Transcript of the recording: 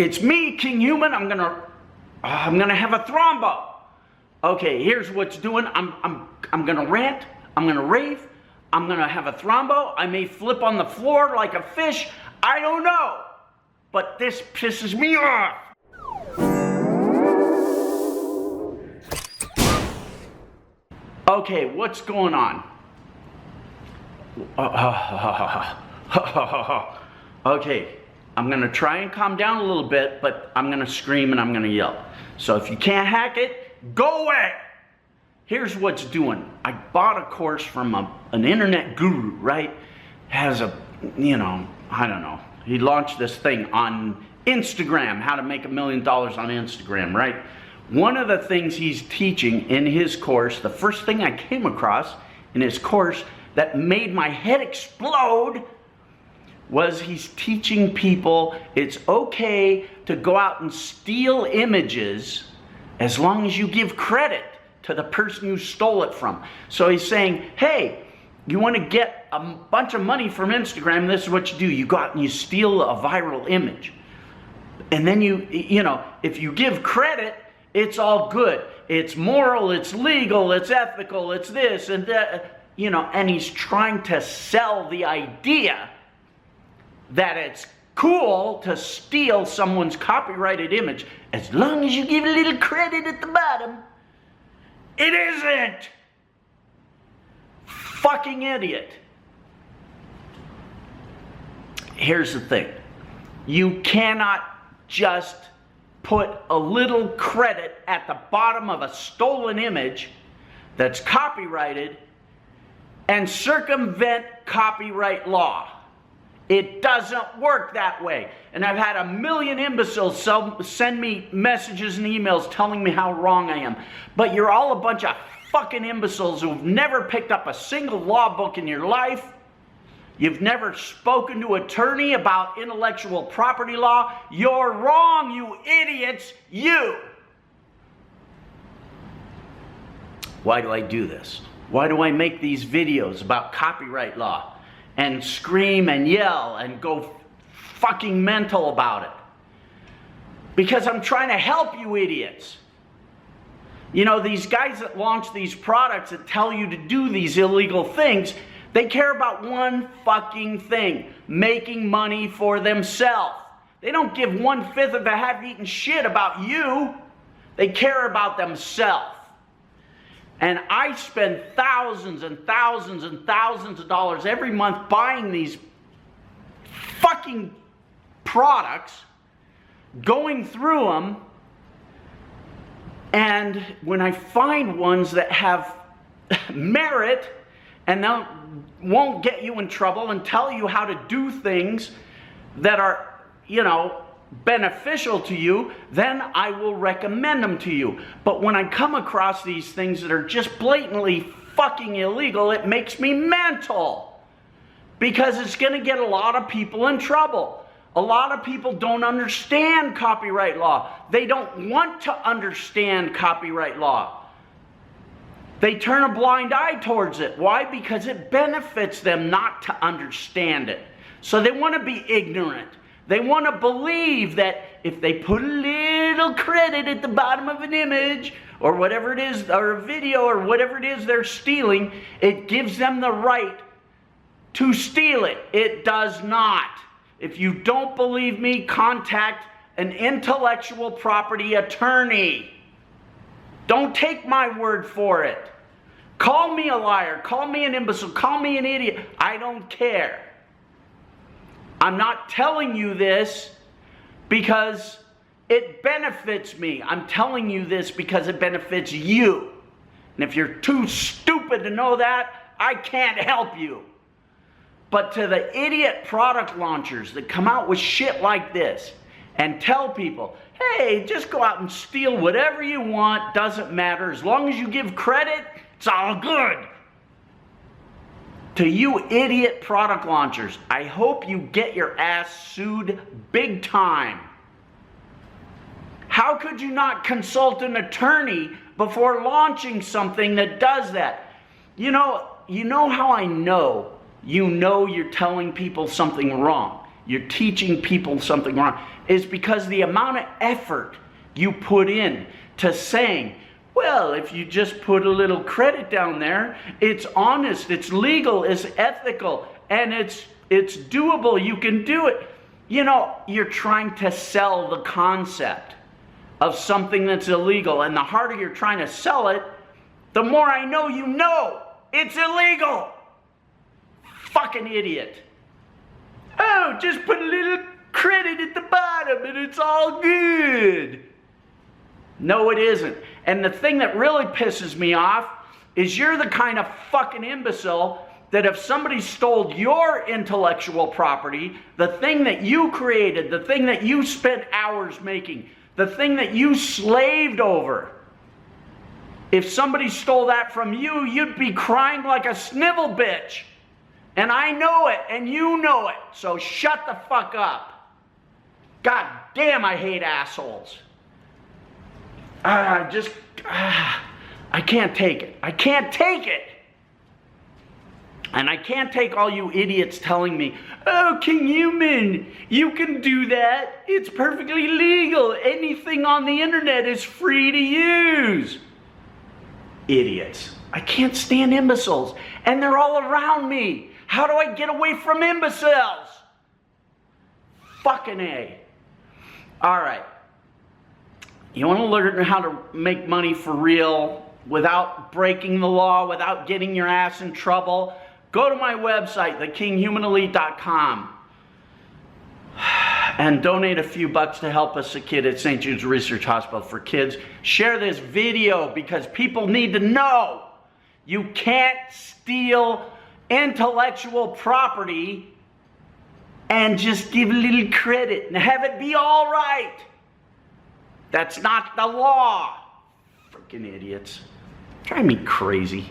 It's me, Kinghuman. I'm gonna have a thrombo. Okay, here's what's doing. I'm gonna rant. I'm gonna rave. I'm gonna have a thrombo. I may flip on the floor like a fish. I don't know. But this pisses me off. Okay, what's going on? Okay, I'm gonna try and calm down a little bit, but I'm gonna scream and I'm gonna yell. So if you can't hack it, go away! Here's what's doing. I bought a course from an internet guru, right? Has a, I don't know. He launched this thing on Instagram, how to make $1 million on Instagram, right? One of the things he's teaching in his course, the first thing I came across in his course that made my head explode was he's teaching people it's okay to go out and steal images as long as you give credit to the person you stole it from. So he's saying, hey, you want to get a bunch of money from Instagram, this is what you do. You go out and you steal a viral image. And then if you give credit, it's all good. It's moral, it's legal, it's ethical, it's this and that, and he's trying to sell the idea that it's cool to steal someone's copyrighted image as long as you give a little credit at the bottom. It isn't! Fucking idiot. Here's the thing. You cannot just put a little credit at the bottom of a stolen image that's copyrighted and circumvent copyright law. It doesn't work that way. And I've had 1 million imbeciles send me messages and emails telling me how wrong I am. But you're all a bunch of fucking imbeciles who've never picked up a single law book in your life. You've never spoken to an attorney about intellectual property law. You're wrong, you idiots, you. Why do I do this? Why do I make these videos about copyright law and scream and yell and go fucking mental about it? Because I'm trying to help you idiots. These guys that launch these products that tell you to do these illegal things, they care about one fucking thing: making money for themselves. They don't give 1/5 of a half-eaten shit about you. They care about themselves. And I spend thousands and thousands and thousands of dollars every month buying these fucking products, going through them, and when I find ones that have merit and won't get you in trouble and tell you how to do things that are, beneficial to you, then I will recommend them to you. But when I come across these things that are just blatantly fucking illegal, it makes me mental. Because it's going to get a lot of people in trouble. A lot of people don't understand copyright law. They don't want to understand copyright law. They turn a blind eye towards it. Why? Because it benefits them not to understand it. So they want to be ignorant. They want to believe that if they put a little credit at the bottom of an image or whatever it is, or a video or whatever it is they're stealing, it gives them the right to steal it. It does not. If you don't believe me, contact an intellectual property attorney. Don't take my word for it. Call me a liar, call me an imbecile, call me an idiot. I don't care. I'm not telling you this because it benefits me. I'm telling you this because it benefits you. And if you're too stupid to know that, I can't help you. But to the idiot product launchers that come out with shit like this and tell people, hey, just go out and steal whatever you want, doesn't matter. As long as you give credit, it's all good. To you idiot product launchers, I hope you get your ass sued big time. How could you not consult an attorney before launching something that does that? You know how I know you're telling people something wrong. you're teaching people something wrong, is because the amount of effort you put in to saying, well, if you just put a little credit down there, it's honest, it's legal, it's ethical, and it's doable, you can do it. You know, you're trying to sell the concept of something that's illegal, and the harder you're trying to sell it, the more I know you know it's illegal. Fucking idiot. Oh, just put a little credit at the bottom and it's all good. No, it isn't. And the thing that really pisses me off is you're the kind of fucking imbecile that if somebody stole your intellectual property, the thing that you created, the thing that you spent hours making, the thing that you slaved over, if somebody stole that from you, you'd be crying like a snivel bitch. And I know it, and you know it. So shut the fuck up. God damn, I hate assholes. I can't take it. I can't take it. And I can't take all you idiots telling me, oh, Kinghuman, you can do that. It's perfectly legal. Anything on the internet is free to use. Idiots. I can't stand imbeciles. And they're all around me. How do I get away from imbeciles? Fucking A. All right. You want to learn how to make money for real without breaking the law, without getting your ass in trouble? Go to my website, thekinghumanelite.com, and donate a few bucks to help us a kid at St. Jude's Research Hospital for Kids. Share this video because people need to know you can't steal intellectual property and just give a little credit and have it be all right. That's not the law. Freaking idiots. Drive me crazy.